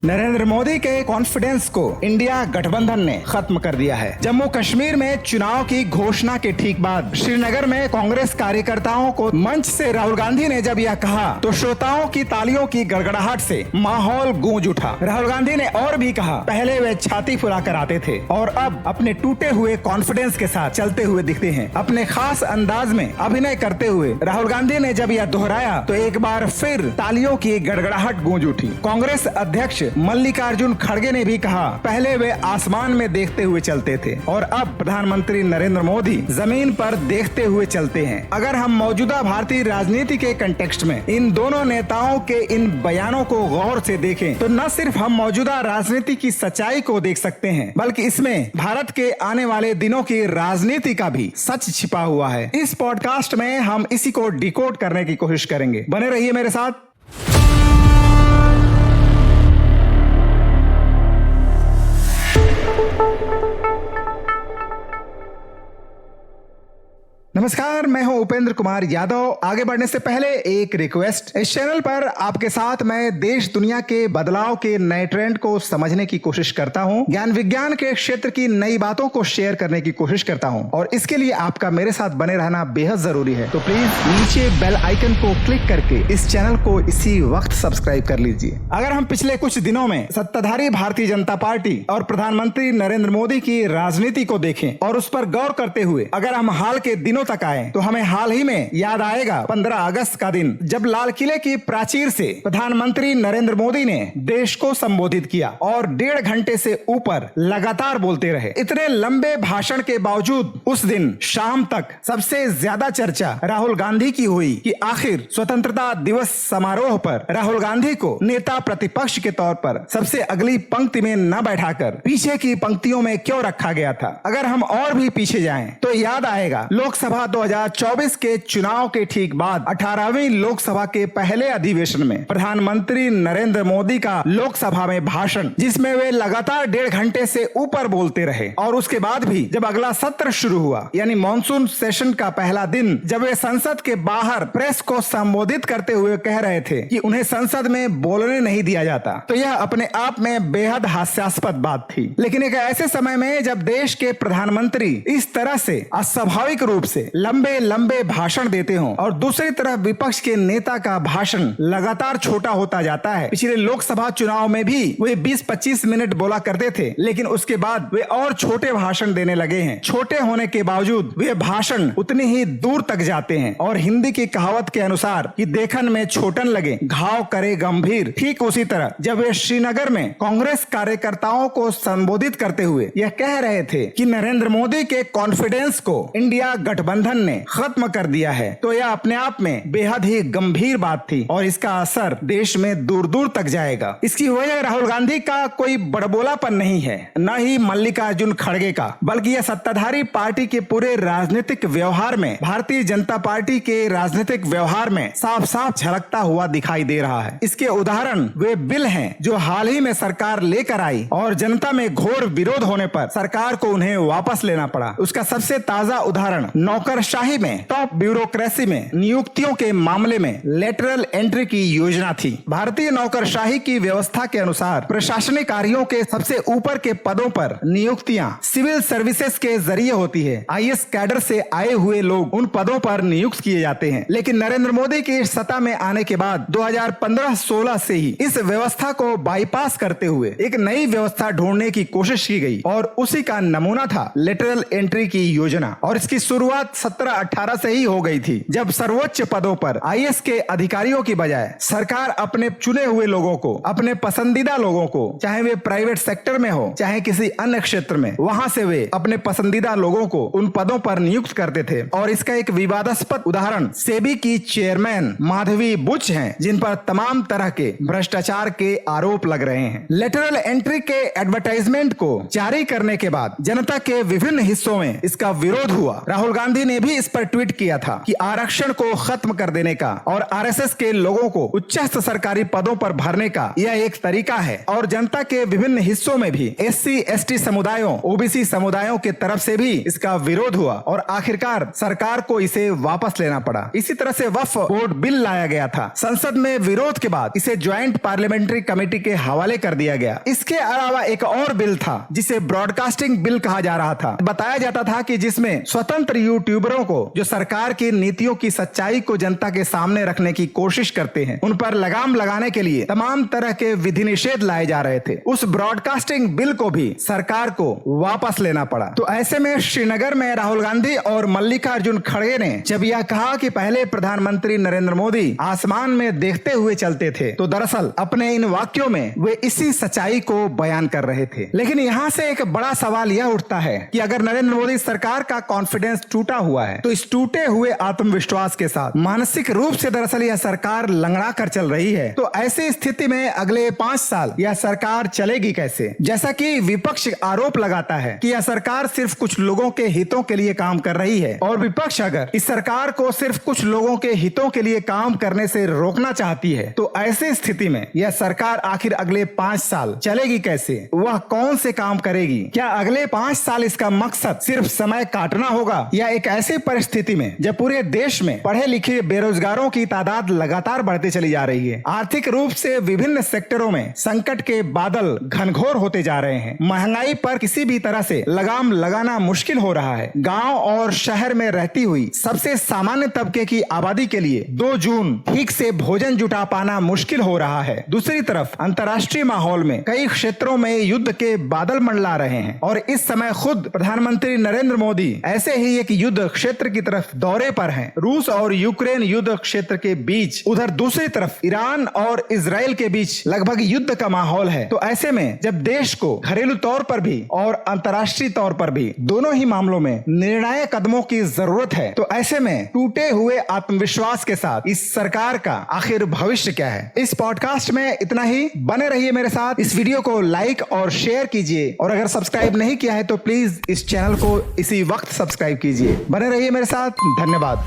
नरेंद्र मोदी के कॉन्फिडेंस को इंडिया गठबंधन ने खत्म कर दिया है। जम्मू कश्मीर में चुनाव की घोषणा के ठीक बाद श्रीनगर में कांग्रेस कार्यकर्ताओं को मंच से राहुल गांधी ने जब यह कहा तो श्रोताओं की तालियों की गड़गड़ाहट से माहौल गूंज उठा। राहुल गांधी ने और भी कहा, पहले वे छाती फुलाकर आते थे और अब अपने टूटे हुए कॉन्फिडेंस के साथ चलते हुए दिखते हैं। अपने खास अंदाज में अभिनय करते हुए राहुल गांधी ने जब यह दोहराया तो एक बार फिर तालियों की गड़गड़ाहट गूंज उठी। कांग्रेस अध्यक्ष मल्लिकार्जुन खड़गे ने भी कहा, पहले वे आसमान में देखते हुए चलते थे और अब प्रधानमंत्री नरेंद्र मोदी जमीन पर देखते हुए चलते हैं। अगर हम मौजूदा भारतीय राजनीति के कंटेक्स्ट में इन दोनों नेताओं के इन बयानों को गौर से देखें तो न सिर्फ हम मौजूदा राजनीति की सच्चाई को देख सकते हैं बल्कि इसमें भारत के आने वाले दिनों की राजनीति का भी सच छिपा हुआ है। इस पॉडकास्ट में हम इसी को डिकोड करने की कोशिश करेंगे। बने रहिए मेरे साथ। नमस्कार, मैं हूं उपेंद्र कुमार यादव। आगे बढ़ने से पहले एक रिक्वेस्ट, इस चैनल पर आपके साथ मैं देश दुनिया के बदलाव के नए ट्रेंड को समझने की कोशिश करता हूं, ज्ञान विज्ञान के क्षेत्र की नई बातों को शेयर करने की कोशिश करता हूं और इसके लिए आपका मेरे साथ बने रहना बेहद जरूरी है। तो प्लीज नीचे बेल आइकन को क्लिक करके इस चैनल को इसी वक्त सब्सक्राइब कर लीजिए। अगर हम पिछले कुछ दिनों में सत्ताधारी भारतीय जनता पार्टी और प्रधानमंत्री नरेंद्र मोदी की राजनीति को देखें और उस पर गौर करते हुए अगर हम हाल के दिनों तक आए तो हमें हाल ही में याद आएगा 15 अगस्त का दिन, जब लाल किले की प्राचीर से प्रधानमंत्री नरेंद्र मोदी ने देश को संबोधित किया और 1.5 घंटे से ऊपर लगातार बोलते रहे। इतने लंबे भाषण के बावजूद उस दिन शाम तक सबसे ज्यादा चर्चा राहुल गांधी की हुई कि आखिर स्वतंत्रता दिवस समारोह पर राहुल गांधी को नेता प्रतिपक्ष के तौर पर सबसे अगली पंक्ति में न बैठाकर पीछे की पंक्तियों में क्यों रखा गया था। अगर हम और भी पीछे जाएं तो याद आएगा लोकसभा 2024 के चुनाव के ठीक बाद 18वीं लोकसभा के पहले अधिवेशन में प्रधानमंत्री नरेंद्र मोदी का लोकसभा में भाषण, जिसमें वे लगातार 1.5 घंटे से ऊपर बोलते रहे और उसके बाद भी जब अगला सत्र शुरू हुआ यानी मॉनसून सेशन का पहला दिन, जब वे संसद के बाहर प्रेस को संबोधित करते हुए कह रहे थे कि उन्हें संसद में बोलने नहीं दिया जाता, तो यह अपने आप में बेहद हास्यास्पद बात थी। लेकिन एक ऐसे समय में जब देश के प्रधानमंत्री इस तरह से अस्वाभाविक रूप से लंबे लंबे भाषण देते हो और दूसरी तरफ विपक्ष के नेता का भाषण लगातार छोटा होता जाता है। पिछले लोकसभा चुनाव में भी वे 20-25 मिनट बोला करते थे, लेकिन उसके बाद वे और छोटे भाषण देने लगे हैं। छोटे होने के बावजूद वे भाषण उतनी ही दूर तक जाते हैं और हिंदी की कहावत के अनुसार कि देखन में छोटन लगे घाव करे गंभीर, ठीक उसी तरह जब वे श्रीनगर में कांग्रेस कार्यकर्ताओं को संबोधित करते हुए यह कह रहे थे कि नरेंद्र मोदी के कॉन्फिडेंस को इंडिया गठबंधन ने खत्म कर दिया है, तो यह अपने आप में बेहद ही गंभीर बात थी और इसका असर देश में दूर दूर तक जाएगा। इसकी वजह राहुल गांधी का कोई बड़बोलापन नहीं है, न ही मल्लिकार्जुन खड़गे का, बल्कि यह सत्ताधारी पार्टी के पूरे राजनीतिक व्यवहार में, भारतीय जनता पार्टी के राजनीतिक व्यवहार में साफ साफ झलकता हुआ दिखाई दे रहा है। इसके उदाहरण वे बिल हैं जो हाल ही में सरकार लेकर आई और जनता में घोर विरोध होने पर सरकार को उन्हें वापस लेना पड़ा। उसका सबसे ताजा उदाहरण नौकरशाही में, टॉप ब्यूरोक्रेसी में, नियुक्तियों के मामले में लेटरल एंट्री की योजना थी। भारतीय नौकरशाही की व्यवस्था के अनुसार प्रशासनिक कार्यों के सबसे ऊपर के पदों पर नियुक्तियां सिविल सर्विसेज के जरिए होती है। आईएएस कैडर से आए हुए लोग उन पदों पर नियुक्त किए जाते हैं, लेकिन नरेंद्र मोदी की सत्ता में आने के बाद 2015-16 से ही इस व्यवस्था को बाईपास करते हुए एक नई व्यवस्था ढूंढने की कोशिश की गई और उसी का नमूना था लेटरल एंट्री की योजना। और इसकी शुरुआत 17-18 से ही हो गई थी, जब सर्वोच्च पदों पर आईएएस के अधिकारियों की बजाय सरकार अपने चुने हुए लोगों को, अपने पसंदीदा लोगों को, चाहे वे प्राइवेट सेक्टर में हो चाहे किसी अन्य क्षेत्र में, वहां से वे अपने पसंदीदा लोगों को उन पदों पर नियुक्त करते थे। और इसका एक विवादास्पद उदाहरण सेबी की चेयरमैन माधवी बुच हैं, जिन पर तमाम तरह के भ्रष्टाचार के आरोप लग रहे हैं। लेटरल एंट्री के एडवर्टाइजमेंट को जारी करने के बाद जनता के विभिन्न हिस्सों में इसका विरोध हुआ। राहुल गांधी ने भी इस पर ट्वीट किया था कि आरक्षण को खत्म कर देने का और आरएसएस के लोगों को उच्चस्थ सरकारी पदों पर भरने का यह एक तरीका है और जनता के विभिन्न हिस्सों में भी एससी एसटी समुदायों ओबीसी समुदायों के तरफ से भी इसका विरोध हुआ और आखिरकार सरकार को इसे वापस लेना पड़ा। इसी तरह से वक्फ बोर्ड बिल लाया गया था। संसद में विरोध के बाद इसे ज्वाइंट पार्लियामेंट्री कमेटी के हवाले कर दिया गया। इसके अलावा एक और बिल था जिसे ब्रॉडकास्टिंग बिल कहा जा रहा था। बताया जाता था कि जिसमें स्वतंत्र यूट्यूबरों को जो सरकार की नीतियों की सच्चाई को जनता के सामने रखने की कोशिश करते हैं उन पर लगाम लगाने के लिए तमाम तरह के विधि निषेध लाए जा रहे थे। उस ब्रॉडकास्टिंग बिल को भी सरकार को वापस लेना पड़ा। तो ऐसे में श्रीनगर में राहुल गांधी और मल्लिकार्जुन खड़गे ने जब यह कहा कि पहले प्रधानमंत्री नरेंद्र मोदी आसमान में देखते हुए चलते थे, तो दरअसल अपने इन वाक्यों में वे इसी सच्चाई को बयान कर रहे थे। लेकिन यहाँ से एक बड़ा सवाल यह उठता है कि अगर नरेंद्र मोदी सरकार का कॉन्फिडेंस टूटा हुआ है तो इस टूटे हुए आत्मविश्वास के साथ मानसिक रूप से दरअसल यह सरकार लंगड़ा कर चल रही है, तो ऐसी स्थिति में अगले 5 साल यह सरकार चलेगी कैसे? जैसा कि विपक्ष आरोप लगाता है कि यह सरकार सिर्फ कुछ लोगों के हितों के लिए काम कर रही है और विपक्ष अगर इस सरकार को सिर्फ कुछ लोगों के हितों के लिए काम करने से रोकना चाहती है तो ऐसी स्थिति में यह सरकार आखिर अगले 5 साल चलेगी कैसे? वह कौन से काम करेगी? क्या अगले 5 साल इसका मकसद सिर्फ समय काटना होगा या एक ऐसी परिस्थिति में जब पूरे देश में पढ़े लिखे बेरोजगारों की तादाद लगातार बढ़ती चली जा रही है, आर्थिक रूप से विभिन्न सेक्टरों में संकट के बादल घनघोर होते जा रहे हैं, महंगाई पर किसी भी तरह से लगाम लगाना मुश्किल हो रहा है, गांव और शहर में रहती हुई सबसे सामान्य तबके की आबादी के लिए 2 जून ठीक से भोजन जुटा पाना मुश्किल हो रहा है। दूसरी तरफ अंतर्राष्ट्रीय माहौल में कई क्षेत्रों में युद्ध के बादल मंडरा रहे हैं और इस समय खुद प्रधानमंत्री नरेंद्र मोदी ऐसे ही एक युद्ध क्षेत्र की तरफ दौरे पर हैं। रूस और यूक्रेन युद्ध क्षेत्र के बीच, उधर दूसरी तरफ ईरान और इजराइल के बीच लगभग युद्ध का माहौल है। तो ऐसे में जब देश को घरेलू तौर पर भी और अंतर्राष्ट्रीय तौर पर भी दोनों ही मामलों में निर्णायक कदमों की जरूरत है, तो ऐसे में टूटे हुए आत्मविश्वास के साथ इस सरकार का आखिर भविष्य क्या है? इस पॉडकास्ट में इतना ही। बने रहिए मेरे साथ। इस वीडियो को लाइक और शेयर कीजिए और अगर सब्सक्राइब नहीं किया है तो प्लीज इस चैनल को इसी वक्त सब्सक्राइब कीजिए। बने रहिए मेरे साथ। धन्यवाद।